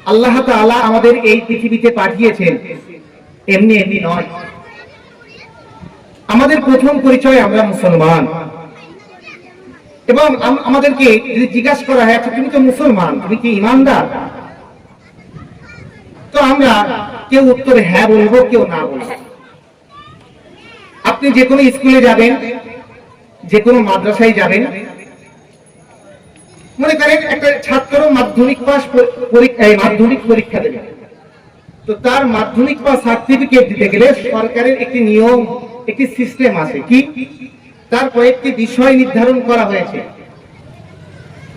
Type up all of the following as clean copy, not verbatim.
আল্লাহ তাআলা আমাদের এই পৃথিবীতে পাঠিয়েছেন এমনি এমনি নয়। আমাদের প্রথম পরিচয় আমরা মুসলমান, এবং আমাদেরকে যদি জিজ্ঞাসা করা হয় তুমি তো মুসলমান, তুমি কি ঈমানদার, তো আমরা কেউ উত্তরে হ্যাঁ বলবো, কেউ না বলবো। আপনি যে কোনো স্কুলে যাবেন, যে কোনো মাদ্রাসায় যাবেন, মনে করেন একটা ছাত্র মাধ্যমিক পরীক্ষা দেবে, তো তার মাধ্যমিক পাস সার্টিফিকেট দিতে গেলে সরকারের একটি নিয়ম, একটি সিস্টেম আছে, কি তার কয়েকটি বিষয় নির্ধারণ করা হয়েছে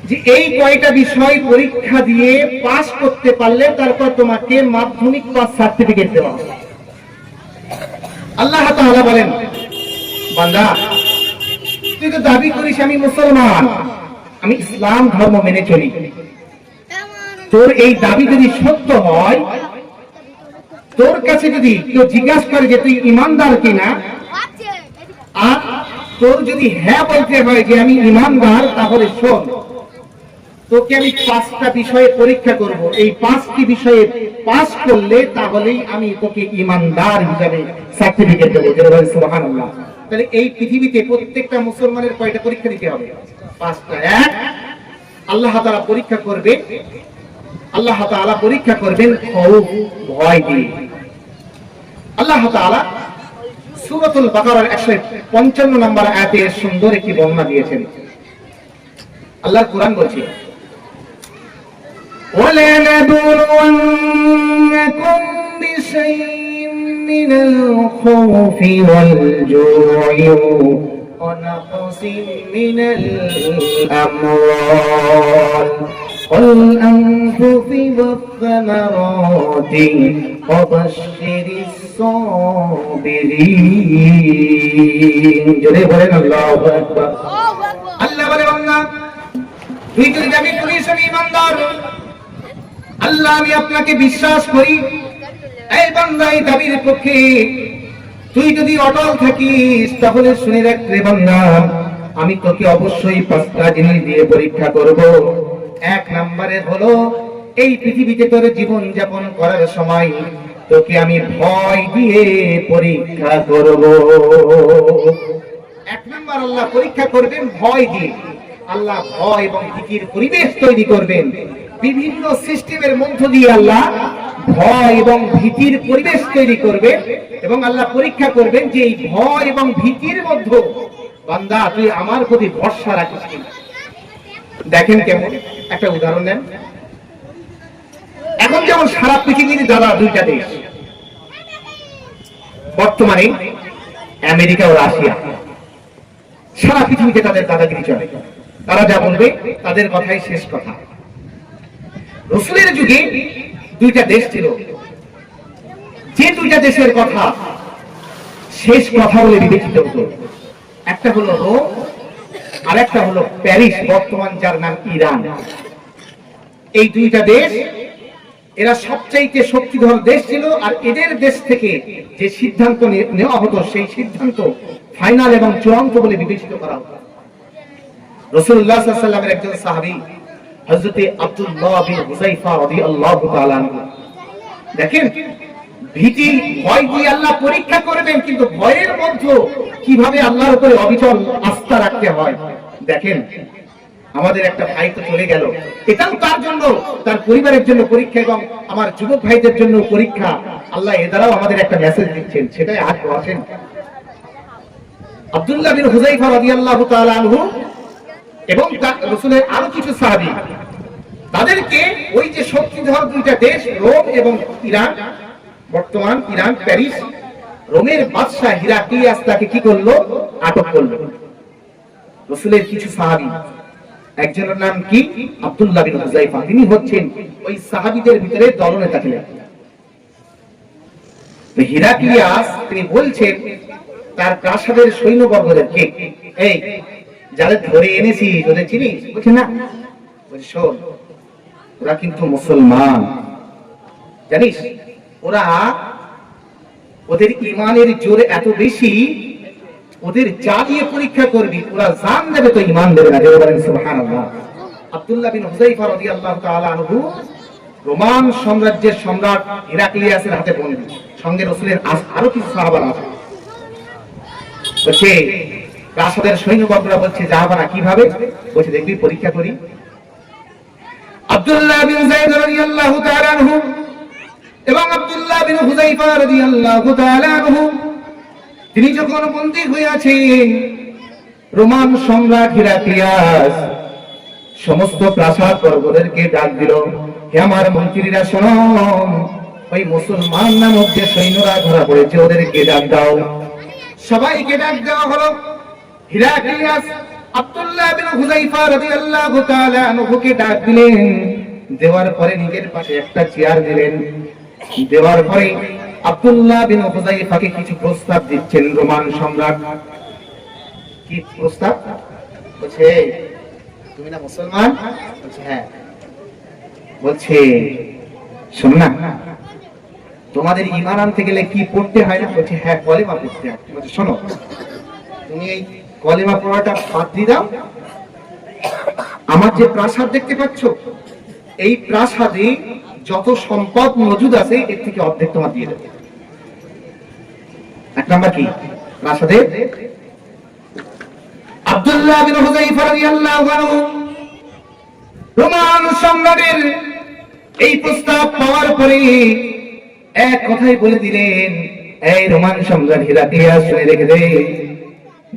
যে এই কয়টা বিষয় পরীক্ষা দিয়ে পাস করতে পারলে তারপর তোমাকে মাধ্যমিক পাস সার্টিফিকেট দেওয়া হবে। আল্লাহ তাআলা বলেন, বান্দা তুই তো দাবি করিস আমি মুসলমান, আমি ইসলাম ধর্ম মেনে চলি, তোর এই দাবি যদি সত্য হয়, তোর কাছে যদি কেউ জিজ্ঞাসা করে যে তুই ঈমানদার কিনা, আর তোর যদি হ্যাঁ বলতে হয় যে আমি ঈমানদার, তাহলে শোন, তোকে আমি 5টা বিষয়ে পরীক্ষা করব, এই 5টি বিষয়ে পাস করলে তাহলেই আমি তোকে ঈমানদার হিসাবে সার্টিফিকেট দেবো। সুবহানাল্লাহ। তাহলে এই পৃথিবীতে প্রত্যেকটা মুসলমানের কয়টা পরীক্ষা দিতে হবে? 5টা। এক, আল্লাহ তাআলা পরীক্ষা করবে, আল্লাহ তাআলা পরীক্ষা করবেন খৌফ, ভয় দিয়ে। আল্লাহ তাআলা সূরাতুল বাকারার 155 নম্বর আয়াতে সুন্দর একটি বর্ণনা দিয়েছেন। আল্লাহর কোরআন বলছে, وَلَنَبْلُوَنَّكُمْ بِشَيْءٍ مِّنَ الْخَوْفِ وَالْجُوعِ وَنَقْصٍ مِّنَ الْأَمْوَالِ وَالْأَنفُسِ وَالثَّمَرَاتِ وَبَشِّرِ الصَّابِرِينَ। জোরে বলেন আল্লাহু আকবার। আল্লাহ বলে, বান্দা তুই যদি দাবি করিস আমি ঈমানদার, আল্লাহ আমি আপনাকে বিশ্বাস করি, এই বান্দা এই দাবির পক্ষে তুই যদি অটল থাকিস, তাহলে শুনে রাখ রে বান্দা, আমি তোকে অবশ্যই 5টা জিনিস দিয়ে পরীক্ষা করব। 1 নম্বরে হলো এই পৃথিবীতে তোর জীবন যাপন করার সময় তোকে আমি ভয় দিয়ে পরীক্ষা করব। 1 নম্বর আল্লাহ পরীক্ষা করবেন ভয় দিয়ে। আল্লাহ ভয় এবং ভীতির পরিবেশ তৈরি করবেন, বিভিন্ন সিস্টেমের মধ্য দিয়ে আল্লাহ ভয় এবং ভীতির পরিবেশ তৈরি করবেন, এবং আল্লাহ পরীক্ষা করবেন যে এই ভয় এবং ভীতির মধ্যে বান্দা তুই আমার প্রতি ভরসা রাখিস কিনা। দেখেন কেমন, একটা উদাহরণ নেন। এখন যেমন সারা পৃথিবীর দাদা 2টা দেশ বর্তমানে, আমেরিকা ও রাশিয়া, সারা পৃথিবীতে তাদের দাদাগিরি চলে, তারা যা বলবে তাদের কথাই শেষ কথা। রাসূলের যুগে 2টা দেশ ছিল, যে 2টা দেশের কথা শেষ কথা বলে বিবেচিত হতো। একটা হলো রোম, আর একটা হলো প্যারিস, বর্তমান যার নাম ইরান। এই 2টা দেশ, এরা সবচাইতে শক্তিধর দেশ ছিল, আর এদের দেশ থেকে যে সিদ্ধান্ত নেওয়া হতো সেই সিদ্ধান্ত ফাইনাল এবং চূড়ান্ত বলে বিবেচিত করা হতো। রাসূলুল্লাহ সাল্লাল্লাহু আলাইহি ওয়াসাল্লামের একজন সাহাবী হযরত আব্দুল্লাহ বিন হুযায়ফা রাদিয়াল্লাহু তাআলা আনহু, দেখেন ভীতি ভয় দিয়ে আল্লাহ পরীক্ষা করবেন, কিন্তু ভয়ের মধ্যে কিভাবে আল্লাহর উপরে অবিচল আস্থা রাখতে হয়। দেখেন আমাদের একটা ভাই তো চলে গেল, এটাও তার জন্য, তার পরিবারের জন্য পরীক্ষা, এবং আমার যুবক ভাইদের জন্য পরীক্ষা। আল্লাহ এ দ্বারাও আমাদের একটা মেসেজ দিচ্ছেন, সেটাই আজ বলেন। আব্দুল্লাহ বিন হুযায়ফা রাদিয়াল্লাহু তাআলা আনহু এবং রাসূলের আরো কিছু সাহাবী, তাদেরকে ওই যে শক্তিধর 2টা দেশ রোম এবং ইরান, বর্তমান ইরান প্যারিস, রোমের বাদশা হিরাক্লিয়াস তাকে কি করলো? আটক করলো। রাসূলের কিছু সাহাবী, একজনের নাম কি আব্দুল্লাহ বিন হুযায়ফা, তিনি হচ্ছেন ওই সাহাবীদের ভিতরে দলনেতা ছিলেন। হিরাক্লিয়াস তিনি বলছেন তার প্রাসাদের সৈন্যবর্গদেরকে, এই যাদের ধরে এনেছি ওদের চিনিস? বলছে না। বলছে শোন, ওরা কিন্তু মুসলমান, জানিস ওরা, ওদের ঈমানের জোর এত বেশি, ওদের যা দিয়ে পরীক্ষা করবি ওরা জান দেবে তো ঈমান দেবে না। বলেন সুবহানাল্লাহ। আব্দুল্লাহ বিন হুযায়ফা রাদিয়াল্লাহু তাআলা আনহু রোমান সাম্রাজ্যের সম্রাট হিরাক্লিয়াসের হাতে বন্দী, সঙ্গে রাসূলের আরো কিছু সাহাবারা আছে। বলছে প্রাসাদের সৈন্যবর্গরা বলছে জাহাবানা কিভাবে? বলছে দেখবি পরীক্ষা করি। আব্দুল্লাহ বিন যায়েদ রাদিয়াল্লাহু তাআলা আনহু এবং আব্দুল্লাহ বিন হুযায়ফা রাদিয়াল্লাহু তাআলা আনহু তিনি যখন বন্দী হয়ে আছেন, রোমান সম্রাট হিরাক্লিয়াস সমস্ত প্রাসাদ বর্গদেরকে ডাক দিল, হে আমার মন্ত্রীরা শোনো, ওই মুসলমান নামক যে সৈন্যরা ধরা পড়েছে ওদেরকে ডাক দাও। সবাইকে ডাক দেওয়া হলো। হিরাক্লিয়াস আব্দুল্লাহ বিন হুযায়ফা রাদিয়াল্লাহু তাআলা আনহুকে ডাক দিলেন, দেওয়ার পরে নিজের পাশে একটা চেয়ার দিলেন। দেওয়ার পরে আব্দুল্লাহ বিন হুযায়ফাকে কিছু প্রস্তাব দিচ্ছেন রোমান সম্রাট। কি প্রস্তাব? বলছে তুমি না মুসলমান? বলছে হ্যাঁ। বলছে শোনো না, তোমাদের ঈমান আনতে গেলে কি পড়তে হয় না? বলছে হ্যাঁ, কলেমা পড়তে হয়। বলছে শোনো, তুমি এই কলেমা পড়াটা বাদ দিয়ে দাও, আমার যে প্রাসাদ দেখতে পাচ্ছ, এই প্রাসাদে যত সম্পদ মজুদ আছে এর থেকে অর্ধেক তোমার দিয়ে দেবে। এক নাম্বার কি? প্রাসাদে। আব্দুল্লাহ বিন হুযায়ফা রাদিয়াল্লাহু আনহু রোমান সম্রাটের এই প্রস্তাব পাওয়ার পরে এক কথাই বলে দিলেন, এই রোমান সম্রাট হিরাক্লিয়াস শুনে রেখে দে,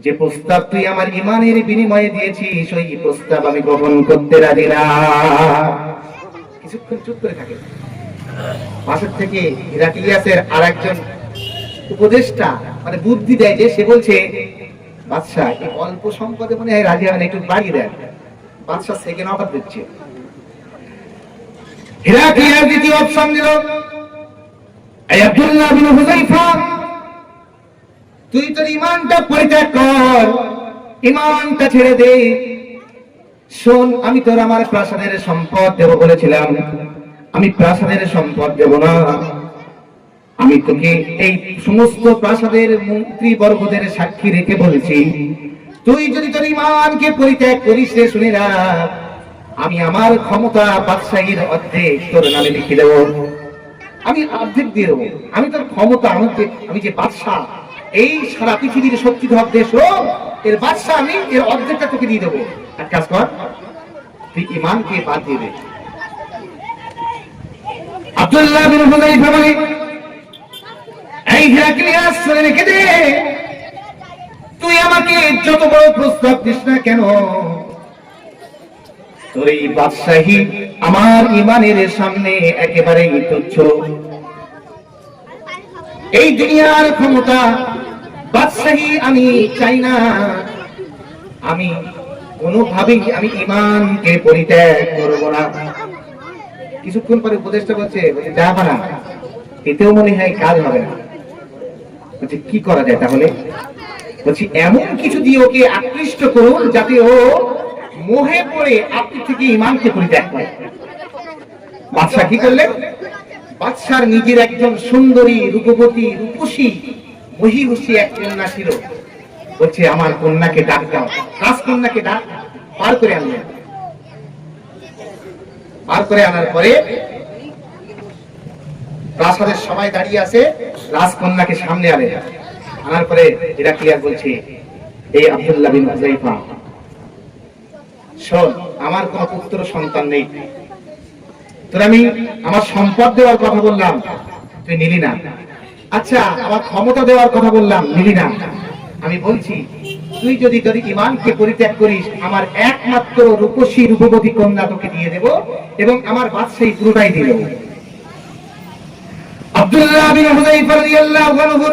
যে প্রস্তাব তুই আমার ঈমানের বিনিময়ে দিয়েছিস ওই প্রস্তাব আমি গ্রহণ করতে রাজি না। কিছুক্ষণ চুপ করে থাকে। পাশের থেকে হিরাক্লিয়াসের আরেকজন উপদেষ্টা মানে বুদ্ধি দেয়, যে সে বলছে বাদশাহ এই অল্প সম্পদে মনে হয় রাজি হবেন, একটু বাড়িয়ে দেন। বাদশাহ সেকেন্ড অফার দিচ্ছে। হিরাক্লিয়াস দ্বিতীয় অপশন দিল, এই আব্দুল্লাহ বিন হুযায়ফা তুই তোর ঈমানটা পরিত্যাগ কর, ঈমানটা ছেড়ে দে। শোন, আমি তোর আমার প্রাসাদের সম্পদ দেব বলেছিলাম, আমি প্রাসাদের সম্পদ দেব না। আমি তোকে এই সমস্ত প্রাসাদের মন্ত্রী বর্গদের সাক্ষী রেখে বলেছি, তুই যদি তোর ঈমানকে পরিত্যাগ করিস রে শুনে রাখ, আমি আমার ক্ষমতা বাদশাহীর অর্ধেক তোর নামে লিখে দেব। আমি অর্ধেক দিয়ে দেবো। আমি তোর ক্ষমতা, আমি যে বাদশাহ, এই সারা পৃথিবীর শক্তিধর দেশ এর বাদশাহ আমি, এর অর্ধেকটা তোকে দিয়ে দেবো। এক কাজ কর, তুই ঈমানকে বাদ দিয়ে দে। আব্দুল্লাহ বিন হুযায়ফা বলে, এই হিরাক্লিয়াস শুনে রেখে দে, তুই আমাকে যত বড় প্রস্তাব দিস না কেন, তোর এই বাদশাহী আমার ঈমানের সামনে একেবারেই তুচ্ছ। এই দুনিয়ার ক্ষমতা বাদশাহী আমি চাই না, আমি কোনোভাবেই আমি ঈমানকে পরিত্যাগ করব না। কিছুক্ষণ পরে উপদেষ্টা বলছে যাবা না, এতেও মনে হয় কাজ হবে না। বলছে কি করা যায় তাহলে? বলছি এমন কিছু দিয়ে ওকে আকৃষ্ট করুন যাতে ও মোহে পড়ে আপনি থেকে ঈমানকে পরিত্যাগ করে। বাদশাহ কি করলেন? বাদশার নিজের একজন সুন্দরী রূপবতী রূপসী মহিষী এক কন্যা ছিল। বলছে আমার কন্যাকে ডাক দাও। রাজকন্যাকে ডাক পার করে আনলেন। পার করে আনার পরে প্রাসাদের সবাই দাঁড়িয়ে আছে, রাজকন্যাকে সামনে আনার পরে হিরাক্লিয়াস বলছে, এই আব্দুল্লাহ বিন হুযায়ফা শোন, আমার কোন পুত্র সন্তান নেই, তোর আমি আমার সম্পদ দেওয়ার কথা বললাম, তুই নিলি না। আচ্ছা, আমার ক্ষমতা দেওয়ার কথা বললাম, নিলি না। আমি বলছি তুই যদি তোর ঈমানকে পরিত্যাগ করিস, আমার একমাত্র রূপসী রূপবতী কন্যা তোকে দিয়ে দেব এবং আমার বাদশাহী পুরোটাই দিয়ে দেব। আব্দুল্লাহ বিন হুযায়ফা রাদিয়াল্লাহু আনহু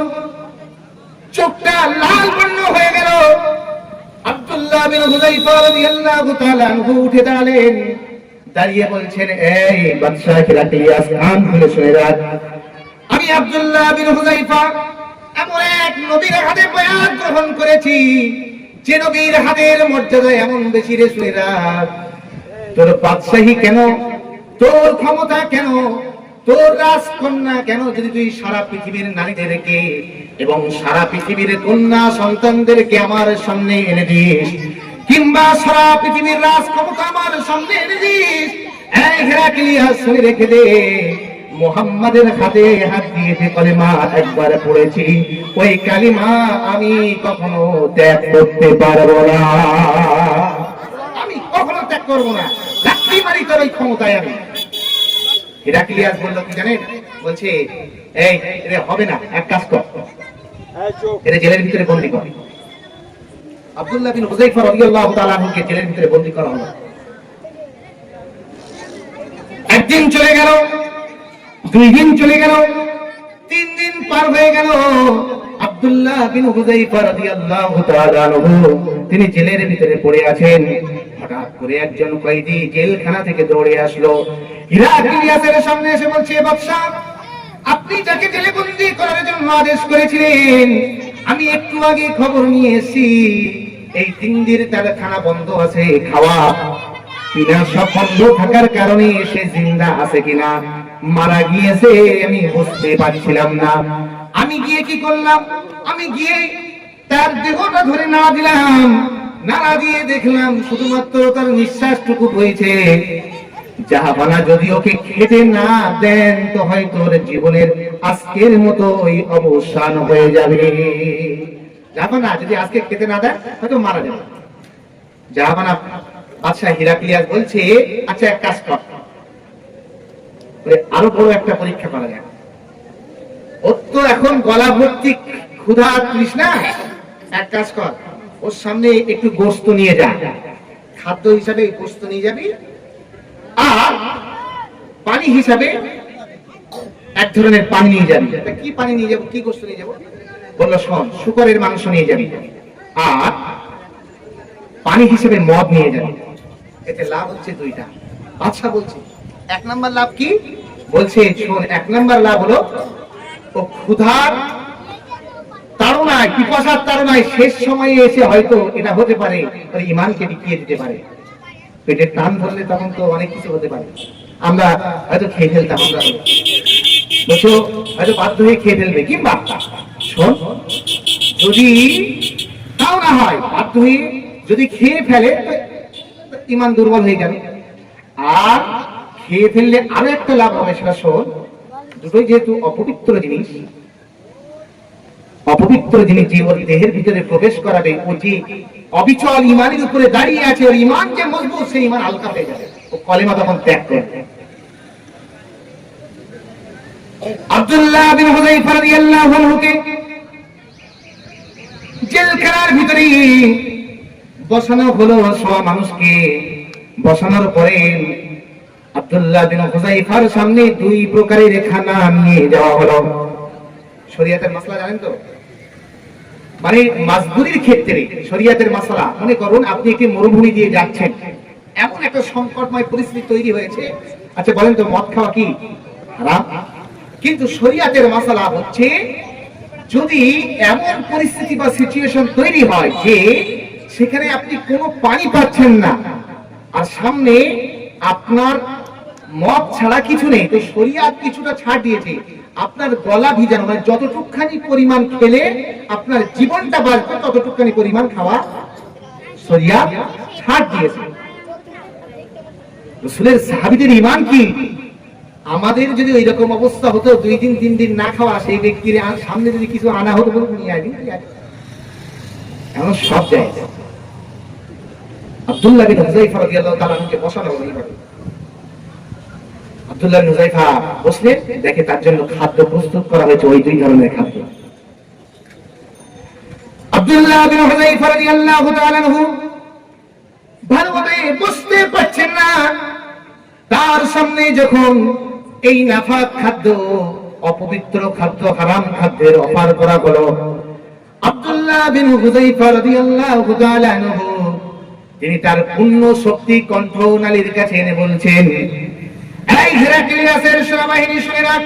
চোখটা লাল বর্ণ হয়ে গেল। আব্দুল্লাহ বিন হুযায়ফা রাদিয়াল্লাহু তাআলা আনহু উঠে দাঁড়ালেন। দাঁড়িয়ে বলছেন, এই বাদশাহ হিরাক্লিয়াস, কান খুলে শুনে রাখ, আমি আব্দুল্লাহ বিন হুযায়ফা এমন এক নবীর হাতে বায়াত গ্রহণ করেছি, যে নবীর হাতের মর্যাদা এমন বেশি রে, শুনে রাখ। তোর বাদশাহী কেন, তোর ক্ষমতা কেন, তোর রাজকন্যা কেন, যদি তুই সারা পৃথিবীর নারীদেরকে এবং সারা পৃথিবীর কন্যা সন্তানদেরকে আমার সামনে এনে দিস, কিংবা সারা পৃথিবীর রাজ ক্ষমতা আমার সামনে এনে দিস, এই হেরাক্লিয়াস শুনে রেখে দে, মুহাম্মাদের হাতে হাত দিয়ে যে কালিমা একবার পড়েছি, ওই কালিমা আমি কখনো ত্যাগ করতে পারবো না, আমি কখনো ত্যাগ করবো না, লাঠি মারি তোর ওই ক্ষমতায় আমি। হেরাক্লিয়াস বলল কি জানেন, বলছে এই রে হবে না, এক কাজ কর, এর জেলের ভিতরে বন্দী কর। আব্দুল্লাহ বিন হুযায়ফা রাদিয়াল্লাহু তাআলা আনহুকে জেলের ভিতরে বন্দী করা হলো। একদিন চলে গেল, 2 দিন চলে গেল, 3 দিন পার হয়ে গেল। আব্দুল্লাহ বিন হুযায়ফা রাদিয়াল্লাহু তাআলা আনহু তিনি জেলের ভিতরে পড়ে আছেন। হঠাৎ করে একজন কয়েদি জেলখানা থেকে দৌড়ে আসলো, হিরাক্লিয়াসের সামনে এসে বলছে, বাদশা, আপনি যাকে জেলে বন্দী করার জন্য আদেশ করেছিলেন, আমি একটু আগে খবর নিয়ে এসেছি, এই 3 দিন তার খানা বন্ধ আছে, খাওয়া পিনা সব বন্ধ থাকার কারণে সে জিন্দা আছে কিনা মারা গিয়েছে আমি বুঝতে পারছিলাম না। আমি গিয়ে কি করলাম, আমি গিয়ে তার দেহটা ধরে নাড়া দিলাম, নাড়া দিয়ে দেখলাম শুধুমাত্র তার নিঃশ্বাসটুকু হয়েছে। জাহাপানা যদি ওকে খেতে না দেন তো হয়তো ওর জীবনের আজকের মতো ওই অবসান হয়ে যাবে। জাহাপানা যদি আজকে খেতে না দেন হয়তো মারা যাবে। জাহাপানা বাদশা হিরাক্লিয়াস বলছে, আচ্ছা এক কাজ কর, আরো বড় একটা পরীক্ষা করা যায়, ওর তো এখন গলা ভর্তি ক্ষুধা তৃষ্ণা, এক কাজ কর, ওর সামনে একটু গোশত নিয়ে যা, খাদ্য হিসাবে গোশত নিয়ে যাবি, আর পানি হিসাবে এক ধরনের পানি নিয়ে যাবি। কি পানি নিয়ে যাবো, কি গোশত নিয়ে যাবো? বললো শোন, শুকরের মাংস নিয়ে যাবি, আর পানি হিসেবে মদ নিয়ে যাবি। এতে লাভ হচ্ছে 2টা। বাদশা বলছে 1 নাম্বার লাভ কি? বলছে শোন, 1 নাম্বার লাভ হলো ও ক্ষুধার তাড়নায়, পিপাসার তাড়নায় শেষ সময়ে এসে হয়তো এটা হতে পারে ওর ঈমানকে টিকিয়ে দিতে পারে। পেটের টান ধরলে তখন তো অনেক কিছু হতে পারে, আমরা হয়তো খেয়ে ফেলতাম, আমরা বলছো হয়তো বাধ্য হয়ে খেয়ে ফেলবে, কিংবা শোন যদি তাও না হয় বাধ্য হয়ে যদি খেয়ে ফেলে ঈমান দুর্বল হয়ে যাবে, আর খেয়ে ফেললে আরো একটা লাভ হবে, সেটা শোন, দুটোই যেহেতু অপবিত্র জিনিস, অপবিত্র জিনিস যে ওর দেহের ভিতরে প্রবেশ করাবে, ও যে অবিচল ঈমানের উপরে দাঁড়িয়ে আছে, ওর ঈমান যে মজবুত, সেই ঈমান হালকা হয়ে যাবে, ও কলেমা তখন ত্যাগ করবে। আব্দুল্লাহ বিন হুযায়ফা রাদিয়াল্লাহু আনহুকে জেলখানার ভিতরে বসানো হলো, সব মানুষকে বসানোর পরে আব্দুল্লাহ বিন হুযায়ফার সামনে 2 প্রকারের খানা নিয়ে যাওয়া হলো। শরীয়তের মাসলা জানেন তো, মানে মাজবুরির ক্ষেত্রে শরীয়তের মাসলা, মনে করুন আপনি একটি মরুভূমি দিয়ে যাচ্ছেন, এমন একটা সংকটময় পরিস্থিতি তৈরি হয়েছে, আচ্ছা বলেন তো মদ খাওয়া কি হারাম? কিন্তু শরীয়তের মাসলা হচ্ছে, যদি এমন পরিস্থিতি বা সিচুয়েশন তৈরি হয় যে সেখানে আপনি কোনো পানি পাচ্ছেন না, আর সামনে আপনার মদ ছাড়া কিছু নেই, তো শরীয়ত কিছুটা ছাড় দিয়েছে, আপনার গলা ভিজানো, মানে যতটুকখানি পরিমাণ খেলে আপনার জীবনটা বাঁচবে ততটুকখানি পরিমাণ খাওয়া শরীয়ত ছাড় দিয়েছে। রাসূলের সাহাবীদের ঈমান কি, আমাদের যদি ওই রকম অবস্থা হতো 2 দিন 3 দিন না খাওয়া, সেই ব্যক্তির সামনে যদি কিছু আনা হতো বলতো নিয়ে আসবি, এমন সব যায়। আব্দুল্লাহ বিন হুযায়ফা রাদিয়াল্লাহু তাআলা আনহুকে বসানো হলো এইভাবে। আব্দুল্লাহ বিন হুযায়ফা বসলেন, দেখে তার জন্য খাদ্য প্রস্তুত করা হয়েছে, ওই 2 ধরনের খাদ্য। আব্দুল্লাহ বিন হুযায়ফা রাদিয়াল্লাহু তাআলা আনহু ভালোভাবে বুঝতে পারছেন না, তার সামনে যখন এই নাফাক খাদ্য, অপবিত্র খাদ্য, হারাম খাদ্যের অফার করা হলো, আব্দুল্লাহ বিন হুযায়ফা রাদিয়াল্লাহু তাআলা আনহু তিনি তার পূর্ণ শক্তি কণ্ঠনালীর কাছে এনে বলছেন, এই হেরাক্লিয়াসের সেনাবাহিনী শুনে রাখ,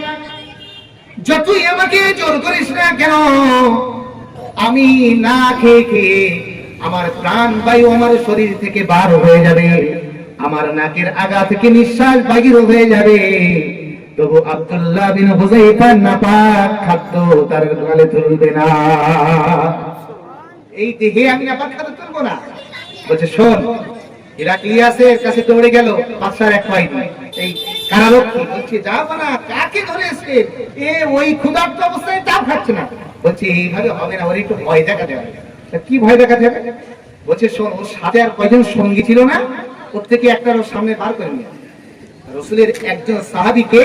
যতই আমাকে জোর করিস না কেন, আমি না খেয়ে খেয়ে আমার প্রাণ বায়ু আমার শরীর থেকে বার হয়ে যাবে, আমার নাকের আগা থেকে নিঃশ্বাস বাহির হয়ে যাবে, তবু আব্দুল্লাহ বিন হুযায়ফা নাপাক খাদ্য তার গালে তুলবে না, এই দেহে আমি নাপাক খাদ্য তুলবো না। বলছে শোন, হিরাক্লিয়াসের কাছে দৌড়ে গেল, বাদশার এক কয়েদি এই কারারক্ষী বলছে, যাবো না, কাকে ধরে এসে এ ওই ক্ষুধার্ত অবস্থায় তাও খাচ্ছে না। বলছে এইভাবে হবে না, ওর একটু ভয় দেখাতে হবে। কি ভয় দেখাতে হবে? বলছে শোন, ওর সাথে আর কয়জন সঙ্গী ছিল না, ওর থেকে একটা ওর সামনে বার করে নিয়ে রাসূলের একজন সাহাবীকে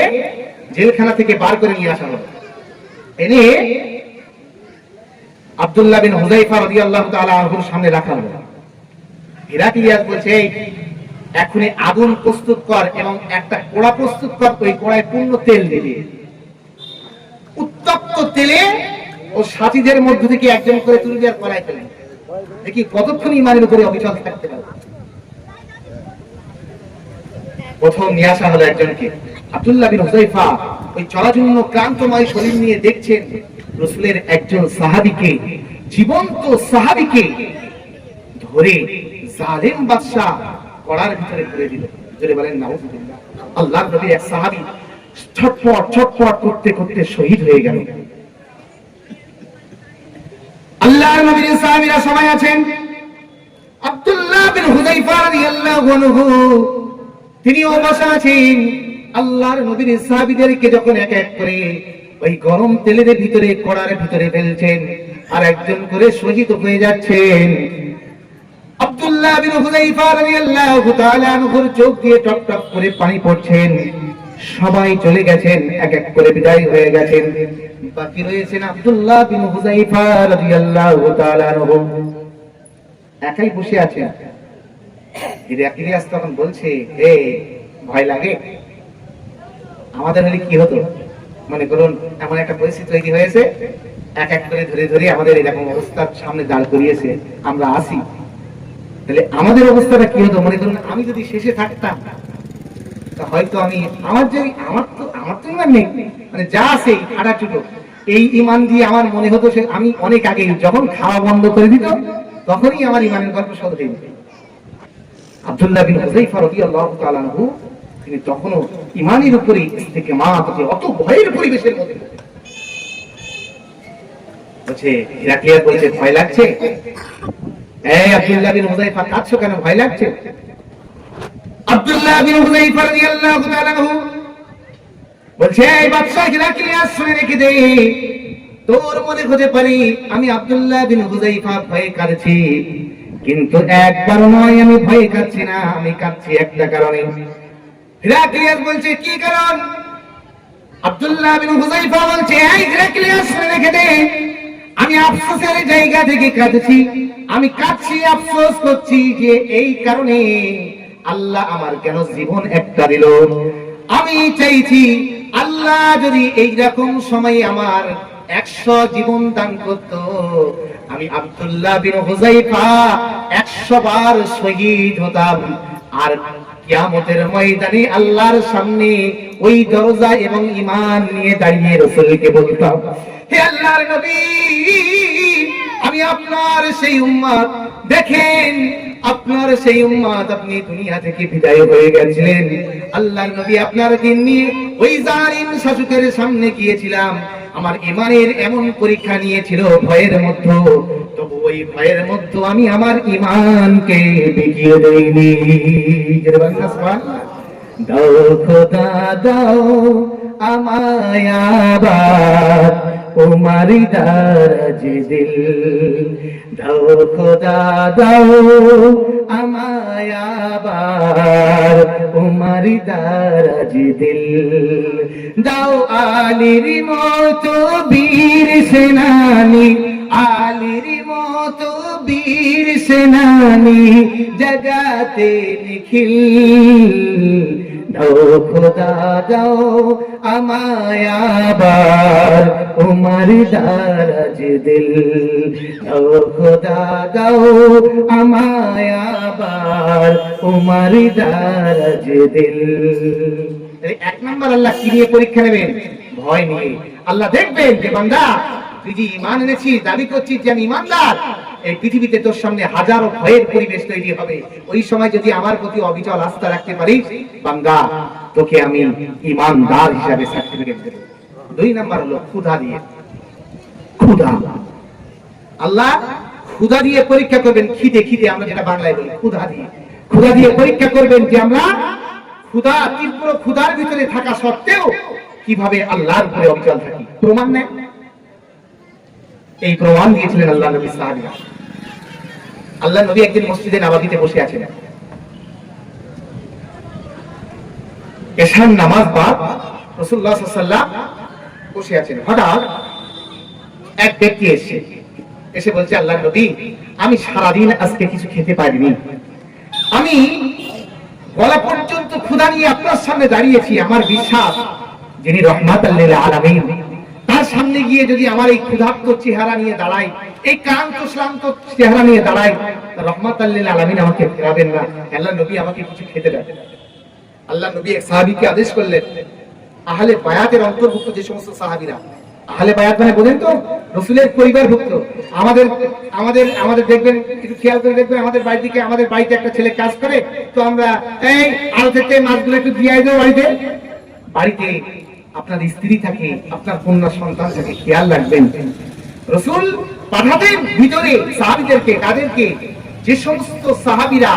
জেলখানা থেকে বার করে নিয়ে আসা হলো। এনে আব্দুল্লাহ বিন হুযায়ফা রাদিয়াল্লাহু তাআলা আনহুর সামনে রাখা হলো। হিরাক্লিয়াস বলছে, এখনই আগুন প্রস্তুত কর এবং একটা কড়া প্রস্তুত কর, ওই কড়ায় পূর্ণ তেল দিবি। উত্তপ্ত তেলে ও সাথীদের মধ্য থেকে একজন করে তুলে দেওয়ার কড়ায় ফেলেন। দেখি কতক্ষণ ইমানের উপরে অবিচল থাকতে পারে। প্রথম নিয়ে আসা হলো একজনকে, আব্দুল্লাহ বিন হুযায়ফা ওই চলাচূর্ণ ক্লান্তময় শরীর নিয়ে দেখছেন রাসূলের একজন সাহাবীকে, জীবন্ত সাহাবীকে ধরে জালেম বাদশা কড়ার ভিতরে পুরে দিল। জোরে বলেন নাউযুবিল্লাহ। আল্লাহর নবী এক সাহাবী ছটফট ছটফট করতে করতে শহীদ হয়ে গেল। আল্লাহর নবীর সাহাবীরা সবাই আছেন। আব্দুল্লাহ বিন হুযায়ফা রাদিয়াল্লাহু আনহু তিনিও বসা আছেন। আল্লাহর নবীর সাহাবীদেরকে যখন এক এক করে ওই গরম তেলের ভিতরে কড়ার ভিতরে ফেলছেন, আর একজন করে শহীদ হয়ে যাচ্ছেন। আব্দুল্লাহ বিন হুযায়ফা রাদিয়াল্লাহু তাআলা আনহুর চোখ দিয়ে টপ টপ করে পানি পড়ছেন। সবাই চলে গেছেন, এক এক করে বিদায় হয়ে গেছেন। বাকি রয়েছেন আব্দুল্লাহ বিন হুযায়ফা রাদিয়াল্লাহু তাআলা আনহু, একাই বসে আছেন। হিরাক্লিয়াস তখন বলছে, হে ভয় লাগে? আমাদের হলে কি হতো? মনে করুন এমন একটা পরিস্থিতি তৈরি হয়েছে, এক এক করে ধরে ধরে আমাদের এরকম অবস্থার সামনে দাঁড় করিয়েছে, আমরা আসি, তাহলে আমাদের অবস্থাটা কি হতো? মনে করুন আমি যদি শেষে থাকতাম, হয়তো আমার তো ইমান নেই, মানে যা আছে আড়াচুটো, এই ইমান দিয়ে আমার মনে হতো আমি অনেক আগে যখন খাওয়া বন্ধ করে দিত তখনই আমার ইমানের গল্প সহজ হয়ে যেত। আব্দুল্লাহ বিন হুযায়ফা রাদিয়াল্লাহু তাআলা আনহু তিনি তখনও ইমানের উপরে ইস্তেকামাত, অত ভয়ের পরিবেশের মধ্যে বলছে, হিরাক্লিয়াস বলছে, ভয় লাগছে? এই আব্দুল্লাহ বিন হুযায়ফা, কাঁদছো কেন? ভয় লাগছে? আব্দুল্লাহ বিন হুযায়ফা রাদিয়াল্লাহু তাআলা আনহু বলছে, এই বাদশা হিরাক্লিয়াস, শুনে রেখে দে, তোর মনে হতে পারে আমি আব্দুল্লাহ বিন হুযায়ফা ভয়ে কাঁদছি, কিন্তু একবারও নয়, আমি ভয়ে কাঁদছি না, আমি কাঁদছি একটা কারণে। হিরাক্লিয়াস বলছে, কি কারণ? আব্দুল্লাহ বিন হুযায়ফা বলছে, এই হিরাক্লিয়াস, শুনে রেখে দে, আমি আফসোসের জায়গা থেকে কাঁদছি। আমি কাঁদছি, আফসোস করছি যে এই কারণে আল্লাহ আমার কেন জীবন একটা দিল। আমি চাইছি আল্লাহ যদি এইরকম সময় আমার 100 জীবন দান করত, আমি আব্দুল্লাহ বিন হুযায়ফা 100 বার শহীদ হতাম, আর কিয়ামতের ময়দানে আল্লাহর সামনে ওই দরজা এবং ঈমান নিয়ে দাঁড়িয়ে রাসূলকে বলতাম, হে আল্লাহর নবী, আমি আপনার সেই উম্মত, দেখেন আপনার সেই উম্মত, আপনি দুনিয়া থেকে বিদায় হয়ে গেছিলেন, আল্লাহর নবী আপনার দিন নিয়ে ওই জালিম শাসকের সামনে গিয়েছিলাম, আমার ঈমানের এমন পরীক্ষা নিয়েছিল ভয়ের মধ্যে, তবু ওই ভয়ের মধ্যে আমি আমার ঈমানকে বিকিয়ে দেইনি। দাও খোদা দাও আমায় আবার তোমারি দারাজ দিল, দাও খোদা দাও আমায় আবার তোমারি দারাজ দিল, দাও আলীর মতো বীর সেনানি, আলীর মতো বীর সেনানি জগাতে নিখিল, দাও খোদা দাও আমায় আবার তোমার দারাজ দিল, দাও খোদা দাও আমায় আবার তোমার দারাজ দিল। এক নম্বর আল্লাহ কি নিয়ে পরীক্ষা নেবেন? ভয় নিয়ে। আল্লাহ দেখবেন যে বান্দা তুই যে ঈমান এনেছিস, দাবি করছিস যে আমি ঈমানদার, এই পৃথিবীতে তোর সামনে হাজারো ভয়ের পরিবেশ তৈরি হবে, ওই সময় যদি আমার প্রতি অবিচল আস্থা রাখতে পারিস, বান্দা তোকে আমি ঈমানদার হিসাবে সার্টিফিকেট দেব। 2 নাম্বার হলো ক্ষুধা দিয়ে। ক্ষুধা, আল্লাহ ক্ষুধা দিয়ে পরীক্ষা করবেন। খিদে, খিদে আমরা যেটা বাংলায় বলি, ক্ষুধা দিয়ে। ক্ষুধা দিয়ে পরীক্ষা করবেন যে আমরা ক্ষুধা, তীব্র ক্ষুধার ভিতরে থাকা সত্ত্বেও কিভাবে আল্লাহর উপরে অবিচল থাকি। প্রমাণ নেই, এই প্রমাণ দিয়েছিলেন আল্লাহ নবী সাহাবীরা। আল্লাহ নবী একদিন মসজিদে নববীতে বসে আছেন, এশার নামাজ বাদ রাসূলুল্লাহ সাল্লাল্লাহু আলাইহি ওয়াসাল্লাম বসে আছেন। হঠাৎ এক ব্যক্তি এসে বলছে, আল্লাহ নবী, আমি সারাদিন আজকে কিছু খেতে পারিনি, আমি গলা পর্যন্ত ক্ষুধা নিয়ে আপনার সামনে দাঁড়িয়েছি, আমার বিশ্বাস যিনি রাহমাতাল লিল আলামিন তার সামনে গিয়ে যদি আমার এই ক্ষুধার্ত চেহারা নিয়ে দাঁড়াই, এই ক্লান্ত শ্রান্ত চেহারা নিয়ে দাঁড়াই, রাহমাতাল লিল আলামিন আমাকে ফেরাবেন না। আল্লাহ নবী আমাকে কিছু খেতে দেন। আল্লাহ নবী এক সাহাবীকে আদেশ করলেন, আহলে বায়াতের অন্তর্ভুক্ত যে সমস্ত সাহাবীরা, আহলে বায়াত মানে বলেন তো রাসূলের পরিবারভুক্ত। আমাদের আমাদের আমাদের দেখবেন, একটু খেয়াল করে দেখবেন, আমাদের বাড়িতে আমাদের বাড়িতে একটা ছেলে কাজ করে, তো আমরা এই আলো থেকে মাছগুলো একটু দিয়ে দাও বাড়িতে। বাড়িতে আপনার স্ত্রী থাকে, আপনার কন্যা সন্তান থাকে, খেয়াল রাখবেন। রাসূল পাঠাতেন ভিতরে সাহাবীদেরকে, কাদেরকে? যে সমস্ত সাহাবীরা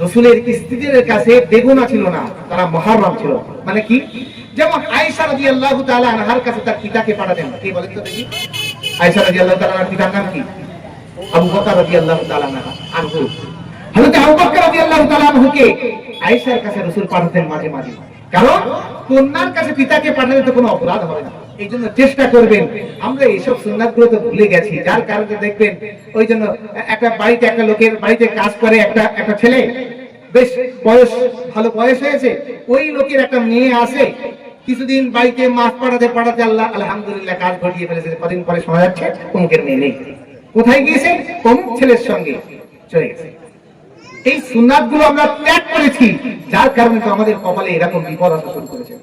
রাসূলের স্ত্রীদের কাছে বেগুনা ছিল না, তারা মুহাররম ছিল। মানে কি? যেমন আয়েশা রাদিয়াল্লাহু তাআলা আনহার কাছে তার পিতাকে পাঠাতেন। কি বলেন তো দেখি? আয়েশা রাদিয়াল্লাহু তাআলা আনহার পিতার নাম কি? আবু বকর রাদিয়াল্লাহু তাআলা আনহু। হযরত আবু বকর রাদিয়াল্লাহু তাআলা আনহুকে আয়েশার কাছে রাসূল পাঠাতেন মাঝে মাঝে। কারণ কন্যার কাছে পিতাকে পাঠালে তো কোনো অপরাধ হবে না। এই জন্য চেষ্টা করবেন, আমরা এইসব সুন্নাতগুলো তো ভুলে গেছি, যার কারণে দেখবেন ওই জন্য একটা বাড়িতে, একটা লোকের বাড়িতে কাজ করে একটা ছেলে, বেশ বয়স, ভালো বয়স হয়েছে, ওই লোকের একটা মেয়ে আসে, কিছুদিন বাড়িতে মাছ পাঠাতে আল্লাহ আলহামদুলিল্লাহ কাজ ঘটিয়ে ফেলেছে। কদিন পরে শোনা যাচ্ছে অমুকের মেয়ে নেই, কোথায় গিয়েছে? অমুক ছেলের সঙ্গে চলে গেছে। এই সুন্নাতগুলো আমরা ত্যাগ করেছি, যার কারণে তো আমাদের কপালে এরকম বিপদ আসা শুরু করেছে।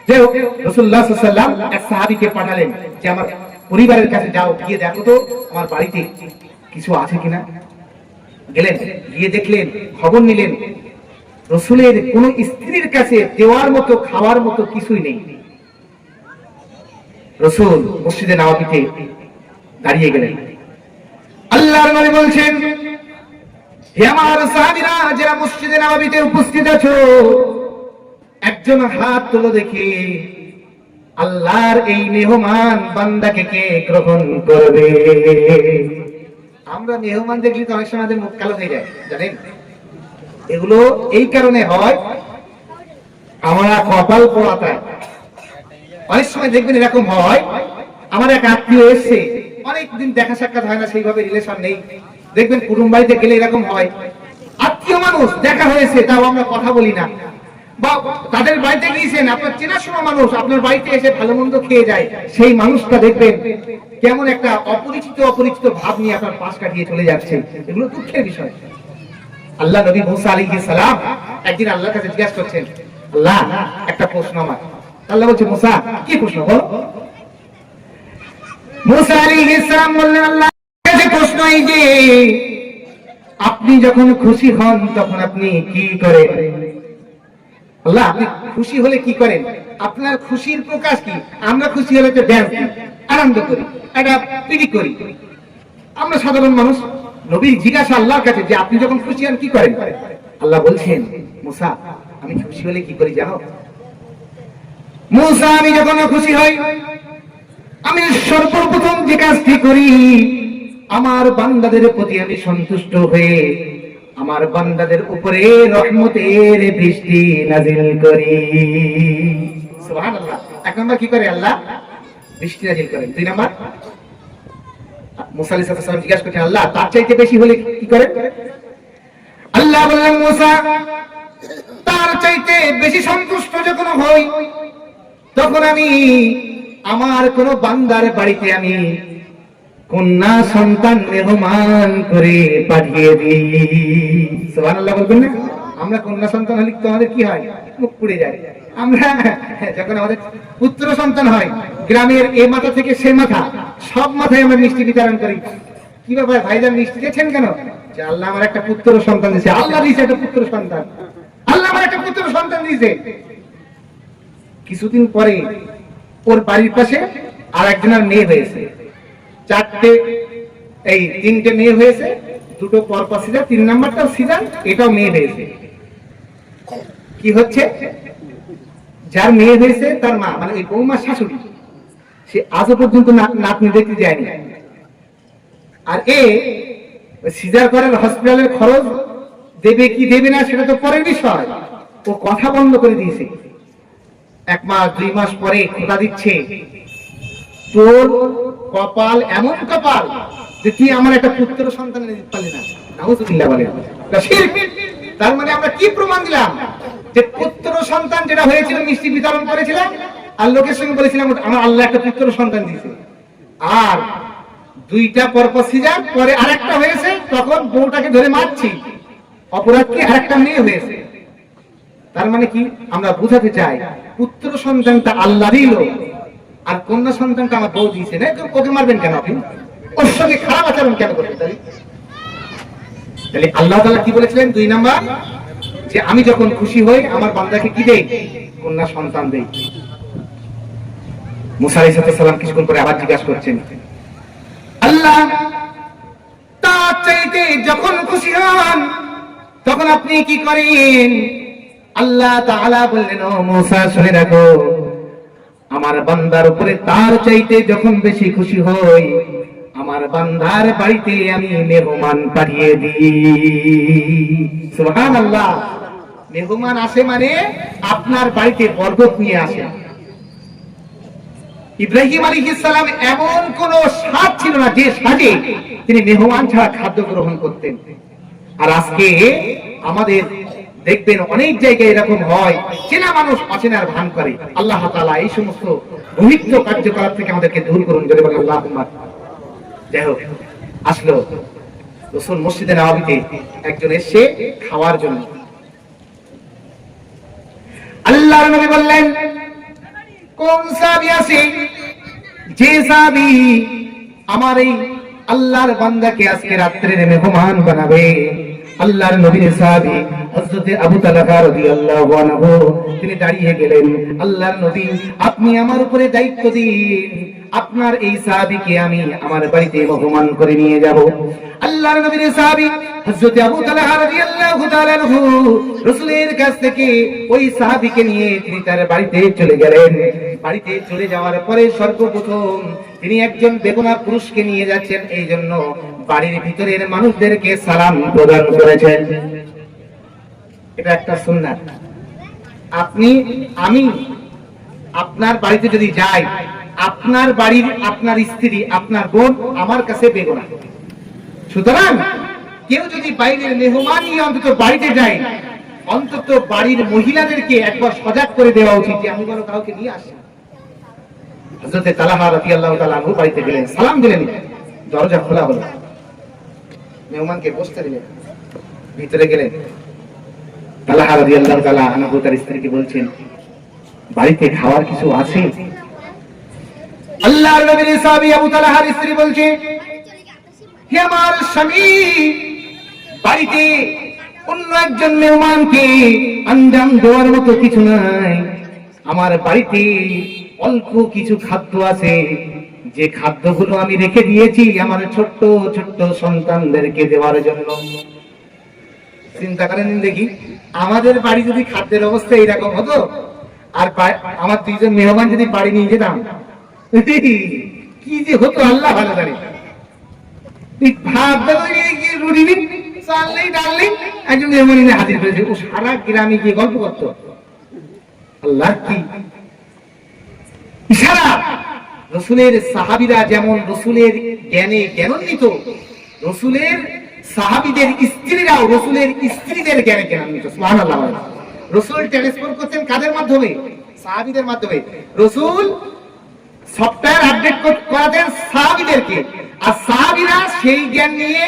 যাই হোক, রাসূলুল্লাহ সাল্লাল্লাহু আলাইহি ওয়াসাল্লাম এক সাহাবীকে পাঠালেন যে আমার পরিবারের কাছে যাও, গিয়ে দেখো তো আমার বাড়িতে কিছু আছে কিনা। গেলেন, গিয়ে দেখলেন, খবর নিলেন, রাসূলের কোন স্ত্রীর কাছে দেওয়ার মতো, খাওয়ার মতো কিছুই নেই। রাসূল মসজিদে নববীতে দাঁড়িয়ে গেলেন। আল্লাহর নবী বলছেন, হে আমার সাহাবীরা যারা মসজিদে নববীতে উপস্থিত আছো, একজন হাত তুলো দেখি, আল্লাহর এই মেহমান বান্দাকে কে গ্রহণ করবে? আমরা মেহমান দেখলি তো অনেক সময় আমাদের মুখ কালো হয়ে যায়, জানেন? এগুলো এই কারণে হয়, আমরা কপাল পোড়াতে। অনেক সময় দেখবেন এরকম হয়, আমার এক আত্মীয় এসছে, অনেকদিন দেখা সাক্ষাৎ হয় না, সেইভাবে রিলেশন নেই, দেখবেন কুটুম বাড়িতে গেলে এরকম হয়, আত্মীয় মানুষ দেখা হয়েছে তাও আমরা কথা বলি না, বা তাদের বাড়িতে গিয়েছেন, আপনার চেনাশোনা মানুষ আপনার বাড়িতে এসে ভালো মন্দ খেয়ে যায়, সেই মানুষটা দেখবেন কেমন একটা অপরিচিত ভাব নিয়ে আপনার পাশ কাটিয়ে চলে যাচ্ছে। এগুলো দুঃখের বিষয়। আল্লাহ নবী মুসা আলাইহিস সালাম একদিন আল্লাহর কাছে জিজ্ঞাসা করছেন, আল্লাহ একটা প্রশ্ন আমার। আল্লাহ বলছে, মুসা কি প্রশ্ন বলো? মুসা আলাইহিস সালাম বললেন, আল্লাহ কাছে প্রশ্ন এই যে আপনি যখন খুশি হন তখন আপনি কি করেন? আল্লাহ, আপনি খুশি হলে কি করেন? আপনার খুশির প্রকাশ কি? আমরা খুশি হলে তো ড্যান্স করি, আনন্দ করি, একটা পিটি করি, আমরা সাধারণ মানুষ। নবী জিজ্ঞাসা আল্লাহর কাছে যে আপনি যখন খুশি হন কি করেন? আল্লাহ বলছেন, মুসা আমি খুশি হলে কি করি জানো? মুসা, আমি যখন খুশি হই আমি সর্বপ্রথম যে কাজটি করি, আমার বান্দাদের প্রতি আমি সন্তুষ্ট হয়ে আমার বান্দাদের উপরে রহমতের বৃষ্টি নাজিল করি। সুবহানাল্লাহ। এক নম্বর কি করে আল্লাহ? বৃষ্টি নাজিল করেন। দুই নম্বর মুসা আলাইহিস সালাম জিজ্ঞাসা করছেন, আল্লাহ তার চাইতে বেশি হলে কি করে? আল্লাহ বললেন, মুসা তার চাইতে বেশি সন্তুষ্ট যখন হই তখন আমি আমার কোন বান্দার বাড়িতে আমি কন্যা সন্তান মেহমান করে পাঠিয়ে দিই। সুবহানাল্লাহ বলবেন না? আমরা কন্যা সন্তান হলে তো আমাদের কি হয়? মুখ পুড়ে যায়। আমরা যখন আমাদের পুত্র সন্তান হয়, গ্রামের এ মাথা থেকে সে মাথা সব মাথায় আমরা মিষ্টি বিতরণ করি। কি ব্যাপার ভাইজান, মিষ্টি দিয়েছেন কেন? যে আল্লাহ আমার একটা পুত্র সন্তান দিয়েছে। আল্লাহ দিয়েছে একটা পুত্র সন্তান, আল্লাহ আমার একটা পুত্র সন্তান দিয়েছে। কিছুদিন পরে ওর বাড়ির পাশে আর একজনের মেয়ে হয়েছে, তিনটে মেয়ে হয়েছে, দুটো পরপর সিজার, 3 নাম্বারটাও সিজার, এটাও মেয়ে হয়েছে। কি হচ্ছে, যার মেয়ে হয়েছে তার মা মানে ওই বৌমার শাশুড়ি, সে আজও পর্যন্ত নাতনি দেখতে যায়নি। আর সিজার করার হসপিটালের খরচ দেবে কি দেবে না সেটা তো পরের বিষয়, ও কথা বন্ধ করে দিয়েছে। 1 মাস 2 মাস পরে খোঁটা দিচ্ছে, তোর কপাল এমন কপাল যে তুই আমার একটা পুত্র সন্তান এনে দিতে পারলি না। নাউজুবিল্লাহ বলে। তার মানে আমরা কি প্রমাণ দিলাম যে পুত্র সন্তান যেটা হয়েছিল মিষ্টি বিতরণ করেছিলাম আর লোকের সঙ্গে বলেছিলাম আমার আল্লাহ একটা পুত্র সন্তান দিয়েছে, আর 2টা পরপর সিজার, পরে আরেকটা হয়েছে, তখন বউটাকে ধরে মারছি, অপরাধ কি আরেকটা মেয়ে হয়েছে। তার মানে কি আমরা বুঝাতে চাই পুত্র সন্তানটা আল্লাহ দিল আর কন্যা সন্তানটা আমার বউ দিয়েছে, না ওকে মারবেন কেন আপনি, ওর সঙ্গে খারাপ আচরণ কেন করবেন? তাহলে আল্লাহ তাআলা কি বলেছিলেন 2 নাম্বার, যে আমি যখন খুশি হই আমার বান্দাকে কি দেই, কন্যা সন্তান দেই। মুসা আলাইহিস সালাম কিছুক্ষণ পরে আবার জিজ্ঞাসা করছেন, আল্লাহ তার চাইতে যখন খুশি হন তখন আপনি কি করেন? আল্লাহ তাআলা বললেন, ও মুসা শুনে রাখো, আমার বান্দার উপরে তার চাইতে যখন বেশি খুশি হই আমার বান্দার বাড়িতে আমি মেহমান পাঠিয়ে দিই। সুবহানাল্লাহ। মেহমান আসে মানে আপনার বাড়িতে বরকত নিয়ে আসে। ইব্রাহিম আলাইহিস সালাম এমন কোন স্বাদ ছিল না যে স্বাদে তিনি মেহমান ছাড়া খাদ্য গ্রহণ করতেন। আর আজকে আমাদের দেখবেন অনেক জায়গায় এরকম হয়, চেনা মানুষ অচেনার ভান করে। আল্লাহ তাআলা এই সমস্ত পবিত্র কার্যকলাপ থেকে আমাদেরকে দূর করুন। জোরে বলেন আল্লাহুম্মা। যাই হোক, আসলো রাসূল মসজিদে নববীতে একজন এসে খাওয়ার জন্য। আল্লাহর নবী বললেন, কোন সাহাবী আছে যে সাহাবী আমার এই আল্লাহর বান্দাকে আজকে রাত্রে মেহমান বানাবে? আল্লাহর নবীর সাহাবী হযরত আবু তালহা রাদিয়াল্লাহু আনহু তিনি দাঁড়িয়ে গেলেন। আল্লাহর নবী, আপনি আমার উপরে দায়িত্ব দিন, আপনার এই সাহাবীকে আমি আমার বাড়িতে মেহমান করে নিয়ে যাব। আল্লাহর নবীর সাহাবী হযরত আবু তালহা রাদিয়াল্লাহু তাআলা আনহু রাসূলের কাছ থেকে ওই সাহাবীকে নিয়ে তিনি তার বাড়িতে চলে গেলেন। বাড়িতে চলে যাওয়ার পরে সর্বপ্রথম তিনি একজন বেগুনা পুরুষকে নিয়ে যাচ্ছেন, এই জন্য বাড়ির ভিতরের মানুষদেরকে সালাম প্রদান করেছেন। এটা একটা সুন্নাত। আমি আপনার বাড়িতে যদি যাই, আপনার বাড়ির আপনার স্ত্রী আপনার বোন আমার কাছে বেগুনা, সুতরাং কেউ যদি বাইরের মেহমান নিয়ে অন্তত বাড়িতে যায়, অন্তত বাড়ির মহিলাদেরকে একবার সজাগ করে দেওয়া উচিত যে আমি কোনো কাউকে নিয়ে আসি। হযরত তালহা রাদিয়াল্লাহু তাআলা আনহু বাড়িতে গেলেন, সালাম দিলেন, দরজা খোলা হলো, মেহমানকে বসতে দিলেন, ভিতরে গেলেন। তালহা রাদিয়াল্লাহু তাআলা আনহু তার স্ত্রীকে বলছেন, বাড়িতে খাওয়ার কিছু আছে? আল্লাহর নবীর সাহাবী আবু তালহার স্ত্রী বলছে, হে আমার স্বামী, বাড়িতে অন্য একজন মেহমানকে আঞ্জাম দেওয়ার মতো কিছু নাই। আমার বাড়িতে অল্প কিছু খাদ্য আছে, যে খাদ্যগুলো আমি রেখে দিয়েছি আমার ছোট্ট ছোট্ট সন্তানদেরকে দেওয়ার জন্য। চিন্তা করেন দেখি, আমাদের বাড়ি যদি খাদ্যের অবস্থা এইরকম হতো আর আমার 2জন মেহমান যদি বাড়ি নিয়ে যেতাম, কি যে হতো আল্লাহ ভালো জানে। ভাত রুটি চাললেই ডাললেই একজন মেহমান এনে হাজির করেছে, ও সারা গ্রামে গিয়ে গল্প করতো। আল্লাহ কি ইশারা! রাসূলের সাহাবীরা যেমন রাসূলের জ্ঞানে জ্ঞানান্বিত, রাসূলের সাহাবীদের স্ত্রীরাও রাসূলের স্ত্রীদের জ্ঞানে জ্ঞানান্বিত। সুবহানাল্লাহ। রাসূল ট্রান্সফার করতেন কাদের মাধ্যমে? সাহাবীদের মাধ্যমে। রাসূল সফটওয়্যার আপডেট করাতেন সাহাবীদেরকে, আর সাহাবীরা সেই জ্ঞান নিয়ে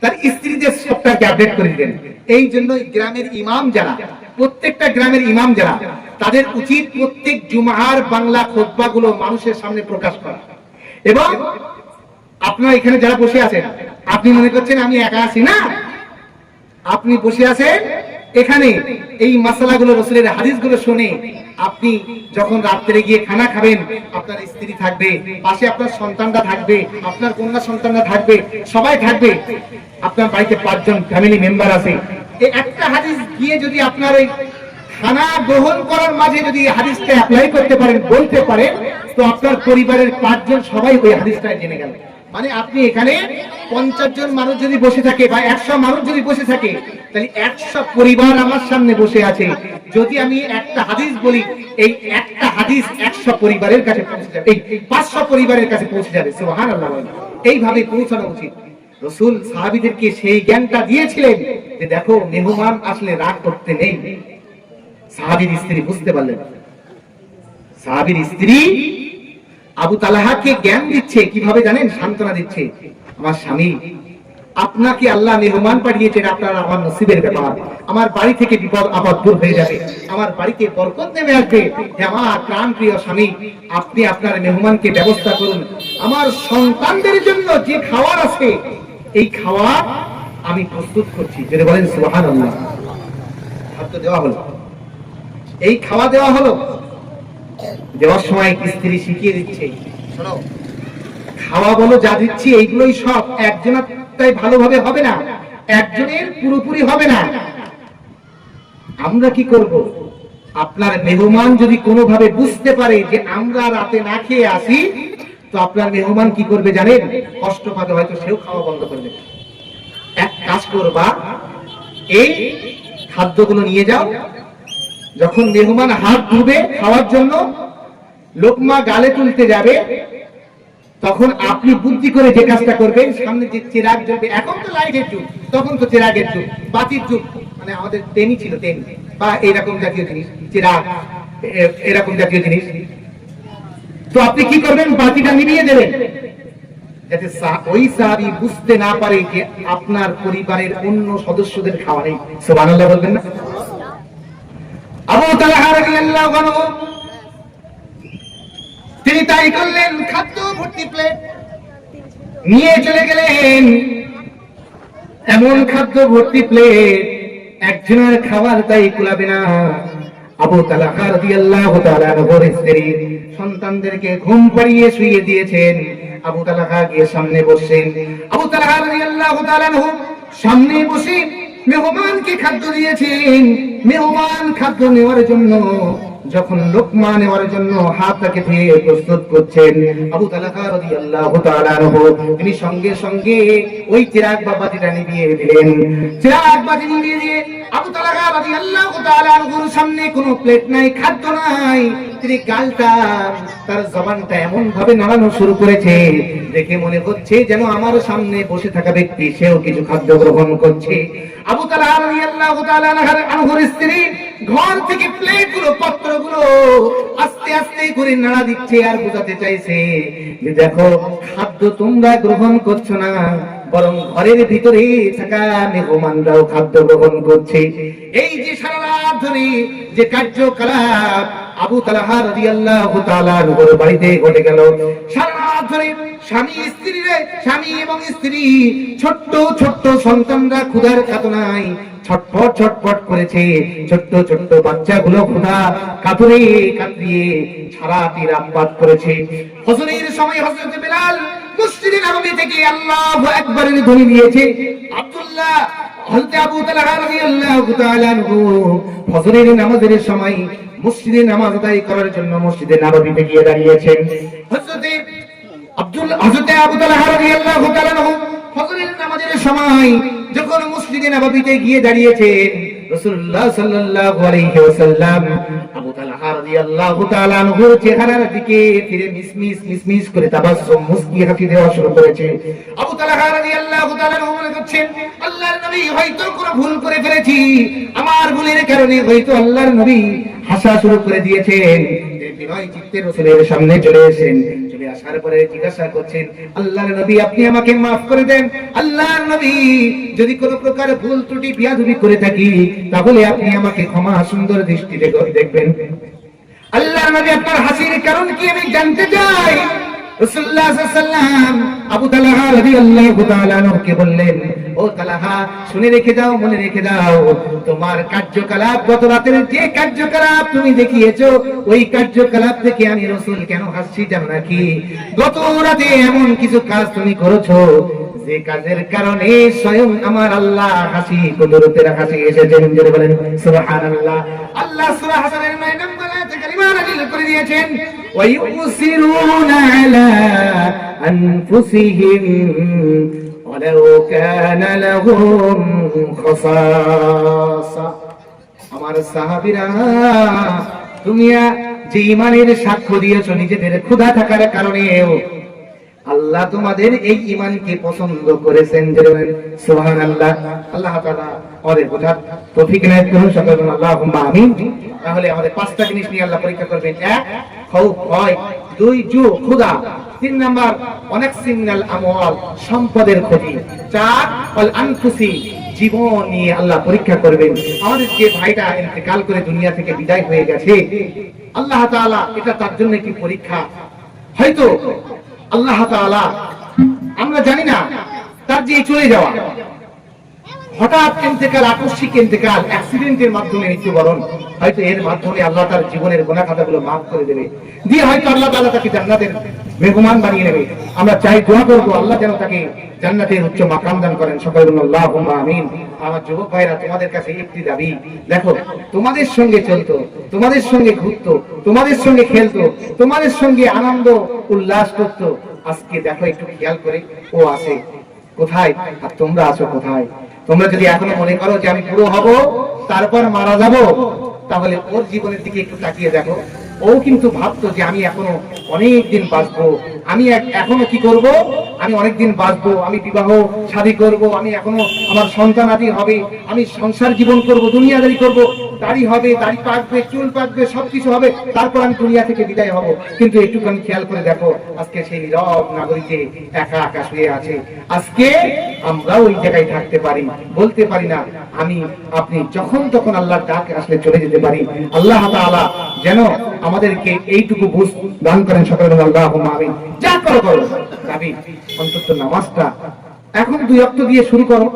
তার স্ত্রীদের সফটওয়্যারকে আপডেট করে দিতেন। এই জন্য গ্রামের ইমাম যারা, প্রত্যেকটা গ্রামের ইমাম যারা, তাদের উচিত প্রত্যেক জুমার বাংলা খুতবাগুলো মানুষের সামনে প্রকাশ করা। এবং আপনারা এখানে যারা বসে আছেন, আপনি মনে করছেন আমি একা আছি, না, আপনি বসে আছেন এখানে এই মাসালাগুলো রাসূলের হাদিসগুলো শুনে আপনি যখন রাত্রে গিয়ে খানা খাবেন, আপনার স্ত্রী থাকবে, পাশে আপনার সন্তানরা থাকবে, আপনার কন্যা সন্তানরা থাকবে, সবাই থাকবে। আপনার বাড়িতে 5 জন ফ্যামিলি মেম্বার আছে। এই একটা হাদিস গিয়ে যদি আপনার ওই খানা গ্রহণ করার মাঝে যদি হাদিসটা অ্যাপ্লাই করতে পারেন, বলতে পারেন, তো আপনার পরিবারের 5 জন সবাই ওই হাদিসটা জেনে গেল। মানে আপনি এখানে 50 জন মানুষ যদি বসে থাকে বা 100 মানুষ যদি বসে থাকে, তাহলে 100 পরিবার আমার সামনে বসে আছে। যদি আমি একটা হাদিস বলি, এই একটা হাদিস 100 পরিবারের কাছে পৌঁছে যাবে, এই 500 পরিবারের কাছে পৌঁছে যাবে। সুবহানাল্লাহ। এইভাবে পৌঁছানো উচিত। রাসূল সাহাবীদেরকে সেই জ্ঞানটা দিয়েছিলেন যে দেখো, মেহমান আসলে রাগ করতে নেই। সাহাবীর স্ত্রী বুঝতে পারলেন, সাহাবীর স্ত্রী আবু তালহাকে জ্ঞান দিচ্ছে, কিভাবে জানেন? সান্ত্বনা দিচ্ছে, আমার স্বামী, আপনাকে আল্লাহ মেহমান পাঠিয়েছেন, আপনার আমার নসিবের ব্যাপার। আমার বাড়ি থেকে বিপদ আপদ দূর হয়ে যাবে, আমার বাড়িতে বরকত নেমে আসবে। হে আমার প্রাণ প্রিয় স্বামী, আপনি আপনার মেহমানকে ব্যবস্থা করুন। আমার সন্তানদের জন্য যে খাবার আছে, এই খাবার আমি প্রস্তুত করছি। যদি বলেন সুবহানাল্লাহ। খাদ্য দেওয়া হলো, এই খাওয়া দেওয়া হলো। দেওয়ার সময় স্ত্রী শিখিয়ে দিচ্ছে, শোনো, খাওয়া বলো যা দিচ্ছি, এইগুলোই সব একজনের তাই ভালোভাবে হবে না, একজনের পুরোপুরি হবে না। আমরা কি করব? আপনার মেহমান যদি কোনোভাবে বুঝতে পারে যে আমরা রাতে না খেয়ে আসি, তো আপনার মেহমান কি করবে জানেন? কষ্ট পাবে, হয়তো সেও খাওয়া বন্ধ করে দেবে। এক কাজ করবা, এই খাদ্যগুলো নিয়ে যাও, যখন মেহমান হাত ধুবে খাওয়ার জন্য, লোকমা গালে তুলতে যাবে, তখন আপনি বুদ্ধি করে যে কাজটা করবেন, সামনে যে চিরাগ জ্বলবে, এখন তো লাইটের যুগ, তখন তো চিরাগের যুগ, বাতির যুগ, মানে আমাদের তেনি ছিল, তেনি বা এরকম জাতীয় জিনিস, চিরাগ এরকম জাতীয় জিনিস। তো আপনি কি করবেন? বাতিটা নিভিয়ে দেবেন, যাতে ওই সাহাবী বুঝতে না পারে যে আপনার পরিবারের অন্য সদস্যদের খাওয়া নেই। সুবহানাল্লাহ বলবেন না? আবু তালহা রাদিয়াল্লাহু আনহু তিনি তাই করলেন, খাদ্য ভর্তি প্লেট নিয়ে চলে গেলেন। এমন খাদ্য ভর্তি প্লেট একজনের খাবার তাই কুলাবে না। আবু তালহা রাদিয়াল্লাহু তাআলা আনহুর স্ত্রী সন্তানদেরকে ঘুম পাড়িয়ে শুইয়ে দিয়েছেন। আবু তালহা গিয়ে সামনে বসেন। আবু তালহা রাদিয়াল্লাহু তাআলা আনহু সামনে বসে মেহমানকে খাদ্য দিয়েছেন। মেহমান খাদ্য নেওয়ার জন্য যখন লোকমা নেওয়ার জন্য হাতটাকে ধুয়ে প্রস্তুত করছেন, আবু তালহা রাদিয়াল্লাহু তাআলা আনহু তিনি সঙ্গে সঙ্গে ওই চিরাগ বা বাতিটা নিভিয়ে দিলেন। চিরাগ বাতি নিভিয়ে দিয়ে আবু তালহা রাদিয়াল্লাহু তাআলা আনহুর সামনে কোনো প্লেট নাই, খাদ্য নাই। তিনি গালটা, তার জবানটা এমন ভাবে নাড়ানো শুরু করেছে, দেখে মনে হচ্ছে যেন আমার সামনে বসে থাকা ব্যক্তি সেও কিছু খাদ্য গ্রহণ করছে। আবু তালহা রাদিয়াল্লাহু তাআলা আনহুর স্ত্রী ঘর থেকে প্লেটগুলো, পাত্রগুলো আস্তে আস্তে করে নাড়া দিচ্ছে, আর বোঝাতে চাইছে যে দেখো, খাদ্য তোমরা গ্রহণ করছো না, বরং ঘরের ভিতরে থাকা মেহমানরাও খাদ্য গ্রহণ করছে। এই যে সারা রাত ধরে যে কার্যকলাপ আবু তালহা রাদিয়াল্লাহু তাআলা আনহুর বাড়িতে ঘটে গেল, সারা রাত ধরে স্বামী এবং স্ত্রী, ছোট্ট ছোট্ট সন্তানরা ক্ষুধার কাতনায় ছটফট ছটফট করেছে। ছোট্ট ছোট্ট বাচ্চাগুলো ক্ষুধা কাতরে কাতরিয়ে সারাটি রাত পাত করেছে। ফজরের সময় হযরত বেলাল মসজিদে নববী থেকে আল্লাহু আকবারের ধ্বনি দিয়েছে। আব্দুল্লাহ হযরত আবু তালহা রাদিয়াল্লাহু তাআলা আনহু ফজরের নামাজের সময় মসজিদে নামাজ আদায় করার জন্য মসজিদে নববীতে গিয়ে দাঁড়িয়েছেন। হযরত আবু তালহা রাদিয়াল্লাহু তাআলা আনহু ফজরের নামাজের সময় যখন মসজিদে নববীতে গিয়ে দাঁড়িয়েছেন, রাসূলুল্লাহ সাল্লাল্লাহু আলাইহি ওয়াসাল্লাম আবু তালহা রাদিয়াল্লাহু তাআলা আনহুর চেহারার দিকে ফিরে মিসমিস করে তাবাসসুম, মুস্কি হাসি দেওয়া শুরু করেছে। আবু তালহা রাদিয়াল্লাহু তাআলা আনহু মনে করছেন, আল্লাহর নবী হয়তো কোনো ভুল করে ফেলেছি, আমার ভুলের কারণে হয়তো আল্লাহর নবী হাসা শুরু করে দিয়েছেন। বিনয় চিত্তে রাসূলের সামনে চলে এসেছেন। চলে আসার পরে জিজ্ঞাসা করছেন, আল্লাহর নবী আপনি আমাকে maaf করে দেন। আল্লাহর নবী, যদি কোনো প্রকার ভুল ত্রুটি বিয়াদবি করে থাকি, তাহলে আপনি আমাকে ক্ষমা সুন্দর দৃষ্টিতে দেখবেন। আল্লাহর নবী, আপনার হাসির কারণ কি আমি জানতে চাই। রাসূলুল্লাহ সাল্লাল্লাহু আলাইহি ওয়াসাল্লাম আবু তালহা রাদিয়াল্লাহু তাআলা আনহুকে বললেন, ও তালহা শুনে রেখে দাও, মনে রেখে দাও, তোমার কার্যকলাপ, গত রাতের যে কার্যকলাপ তুমি দেখিয়েছো, ওই কার্যকলাপ থেকে আমি রাসূল কেন হাসছি জানো নাকি? গত রাতে এমন কিছু কাজ তুমি করেছো যে কাজের কারণে স্বয়ং আমার আল্লাহ হাসি, কুদরতের হাসি এসেছেন। জোরে বলেন সুবহানাল্লাহ। আল্লাহ সূরা হাসরের 9 নম্বর আয়াতে কারিমা নাযিল করে দিয়েছেন, ওয়া ইউসিরুনা আলা আনফুসিহিম ওয়ালাউ কানা লাহুম খাসাসা। আমার সাহাবীরা, তুমি যে ঈমানের সাক্ষ্য দিয়েছো নিজেদের ক্ষুধা থাকার কারণেও, আল্লাহ তোমাদের এই ঈমানকে পছন্দ করেছেন। সুবহানাল্লাহ। আল্লাহ তাআলা আমাদের বোঝার তৌফিক নায়েব করুন, সকলে বলুন আল্লাহুম্মা আমিন। তাহলে আমাদের পাঁচটা জিনিস নিয়ে আল্লাহ পরীক্ষা করবেন। 1 খাউফ, ভয়; 2 জু, ক্ষুধা; 3 নাম্বার অনাকসিনাল আমওয়াল, সম্পদের ক্ষতি; 4 আল আনফুসি, জীবন নিয়ে আল্লাহ পরীক্ষা করবেন। আমাদের যে ভাইটা ইন্তেকাল করে দুনিয়া থেকে বিদায় হয়ে গেছে, আল্লাহ তাআলা এটা তার জন্য কি পরীক্ষা? হয়তো আল্লাহ তাআলা, আমরা জানি না, তার যে চলে যাওয়া, হঠাৎ ইন্তেকাল, আকস্মিক ইন্তেকাল, অ্যাক্সিডেন্টের মাধ্যমে মৃত্যুবরণ, হয়তো এর মাধ্যমে আল্লাহ তার জীবনের গুনাহ খাতাগুলো মাফ করে দেবে, দিয়ে হয়তো আল্লাহ তাআলা তাকে জান্নাতের মেহমান বানিয়ে নেবে। আমরা চাই, দোয়া করব আল্লাহ যেন তাকে জান্নাতের উচ্চ মাকাম দান করেন। সকলে বলুন আল্লাহুম্মা আমিন। আমার যুবক ভাইরা, তোমাদের কাছে একটি দাবি, দেখো তোমাদের সঙ্গে চলতো, তোমাদের সঙ্গে ঘুরতো, তোমাদের সঙ্গে খেলতো, তোমাদের সঙ্গে আনন্দ উল্লাস করতো, আজকে দেখো একটু খেয়াল করে ও আছে কোথায় আর তোমরা আছো কোথায়? তোমরা যদি এখনো মনে করো যে আমি পুরো হব তারপর মারা যাব, তাহলে ওর জীবনের দিকে একটু তাকিয়ে দেখো। ও কিন্তু ভাবতো যে আমি এখনো অনেক দিন বাঁচবো, আমি এখনো কি করব, আমি অনেক দিন বাঁচবো, আমি বিবাহ শাদী করব, আমি এখনো আমার সন্তান আদি হবে, আমি সংসার জীবন করব, দুনিয়াদারি করব, দাড়ি হবে, দাড়ি পাকবে, চুল পাকবে, সবকিছু হবে, তারপর আমি দুনিয়া থেকে বিদায় হব। কিন্তু একটুখানি খেয়াল করে দেখো, আজকে সেই নীরব নাগরিকে একা একা শুয়ে আছে। আজকে আমরা ওই জায়গায় থাকতে পারি, বলতে পারি না, আমি আপনি যখন তখন আল্লাহর ডাক আসলে চলে যেতে পারি। আল্লাহ তাআলা যেন আমাদেরকে এইটুকু বুঝ দান করেন। সকলে আল্লাহুম্মা আমিন। যা করো করো, দাবি অন্তত নামাজটা এখন 2 ওয়াক্ত দিয়ে শুরু করো,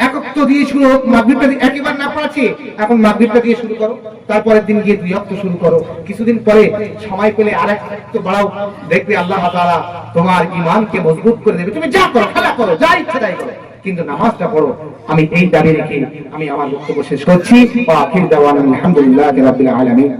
1 ওয়াক্ত দিয়ে শুরু হোক, মাগরিবটা একবার না পড়াচ্ছি, এখন মাগরিবটা দিয়ে শুরু করো, তারপরের দিন গিয়ে 2 ওয়াক্ত শুরু করো, কিছুদিন পরে সময় পেলে আরেক ওয়াক্ত বাড়াও, দেখবে আল্লাহ তাআলা তোমার ঈমানকে মজবুত করে দেবে। তুমি যা করো, খেলা করো, যা ইচ্ছা তাই করো, কিন্তু নামাজটা পড়ো। আমি এই দাবি রেখে আমি আমার বক্তব্য শেষ করছি। ওয়া আখির দাওয়ানা আলহামদুলিল্লাহি রাব্বিল আলামিন।